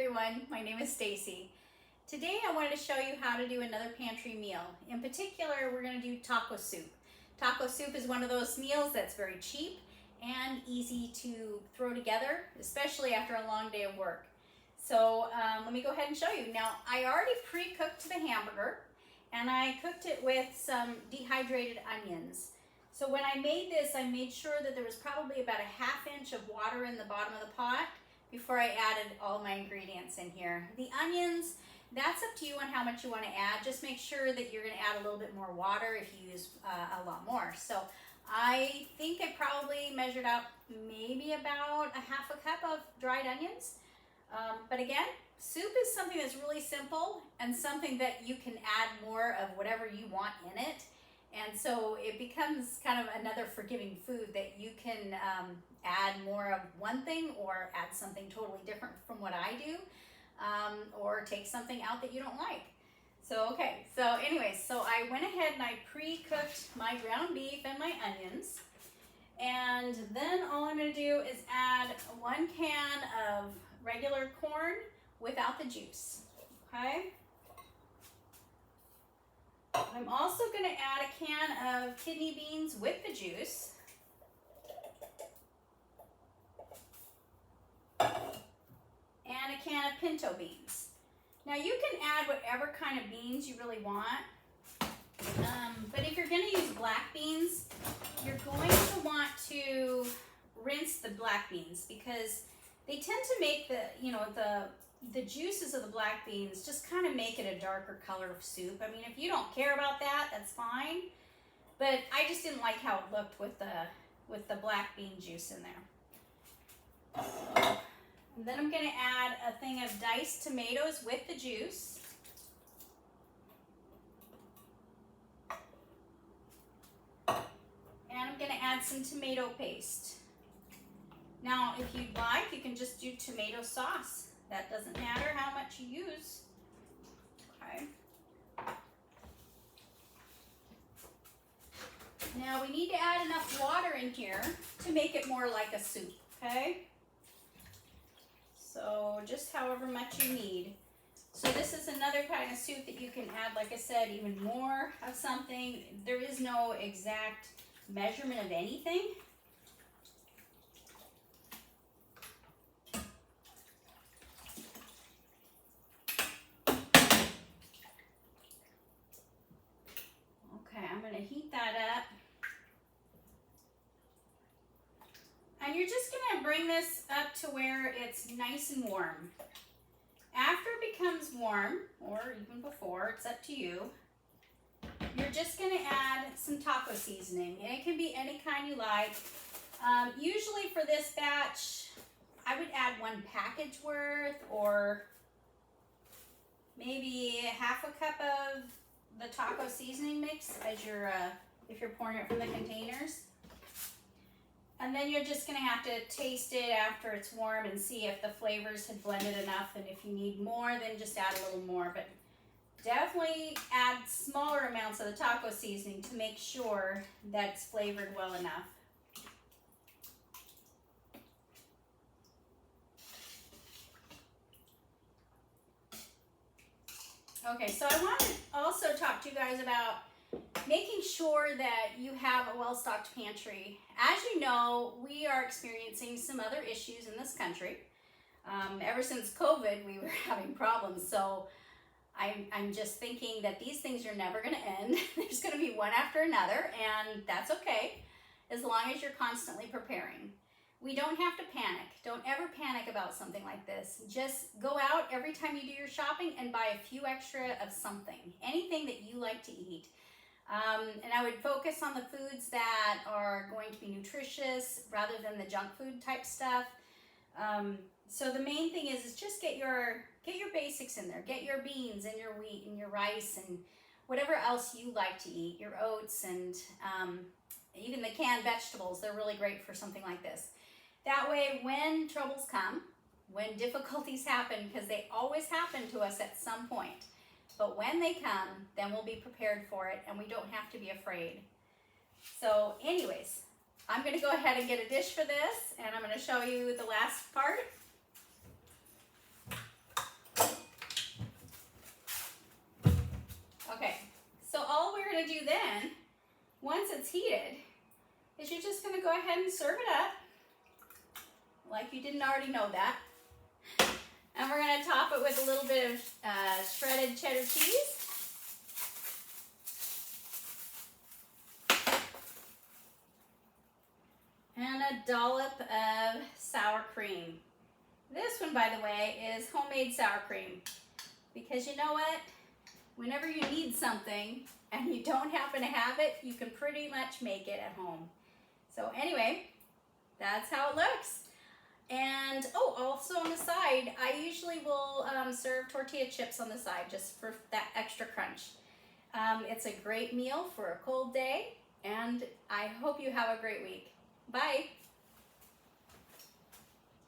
everyone, my name is Stacy. Today I wanted to show you how to do another pantry meal. In particular, we're going to do taco soup. Taco soup is one of those meals that's very cheap and easy to throw together, especially after a long day of work. So let me go ahead and show you. Now, I already pre-cooked the hamburger and I cooked it with some dehydrated onions. So when I made this, I made sure that there was probably about a ½ inch of water in the bottom of the pot before I added all my ingredients in here. The onions, that's up to you on how much you want to add. Just make sure that you're going to add a little bit more water if you use a lot more. So I think I probably measured out maybe about a ½ cup of dried onions. But again, soup is something that's really simple and something that you can add more of whatever you want in it. And so it becomes kind of another forgiving food that you can add more of one thing or add something totally different from what I do, or take something out that you don't like. So, okay, so anyways, so I went ahead and I pre-cooked my ground beef and my onions. And then all I'm gonna do is add 1 can of regular corn without the juice, okay? I'm also going to add a can of kidney beans with the juice. And a can of pinto beans. Now you can add whatever kind of beans you really want. But if you're going to use black beans, you're going to want to rinse the black beans because they tend to make the juices of the black beans just kind of make it a darker color of soup. I mean, if you don't care about that, that's fine. But I just didn't like how it looked with the black bean juice in there. So, and then I'm going to add a thing of diced tomatoes with the juice. And I'm going to add some tomato paste. Now, if you'd like, you can just do tomato sauce. That doesn't matter how much you use. Okay. Now we need to add enough water in here to make it more like a soup, okay? So just however much you need. So this is another kind of soup that you can add, like I said, even more of something. There is no exact measurement of anything. I'm going to heat that up. And you're just going to bring this up to where it's nice and warm. After it becomes warm, or even before, it's up to you, you're just going to add some taco seasoning. And it can be any kind you like. Usually for this batch, I would add 1 package worth, or maybe ½ cup of the taco seasoning mix as you're if you're pouring it from the containers. And then you're just going to have to taste it after it's warm and see if the flavors had blended enough, and if you need more, then just add a little more. But definitely add smaller amounts of the taco seasoning to make sure that it's flavored well enough. Okay, so I want to also talk to you guys about making sure that you have a well-stocked pantry. As you know, we are experiencing some other issues in this country. Ever since COVID, we were having problems. So I'm just thinking that these things are never going to end. There's going to be one after another, and that's okay, as long as you're constantly preparing. We don't have to panic. Don't ever panic about something like this. Just go out every time you do your shopping and buy a few extra of something, anything that you like to eat. And I would focus on the foods that are going to be nutritious rather than the junk food type stuff. So the main thing is just get your basics in there. Get your beans and your wheat and your rice and whatever else you like to eat, your oats and even the canned vegetables. They're really great for something like this. That way, when troubles come, when difficulties happen, because they always happen to us at some point, but when they come, then we'll be prepared for it and we don't have to be afraid. So anyways, I'm going to go ahead and get a dish for this, and I'm going to show you the last part. heated is you're just gonna go ahead and serve it up, like you didn't already know that. And we're gonna top it with a little bit of shredded cheddar cheese. And a dollop of sour cream. This one, by the way, is homemade sour cream. Because you know what? Whenever you need something and you don't happen to have it, you can pretty much make it at home. So anyway, that's how it looks. And oh, also on the side, I usually will serve tortilla chips on the side just for that extra crunch. It's a great meal for a cold day, and I hope you have a great week. Bye.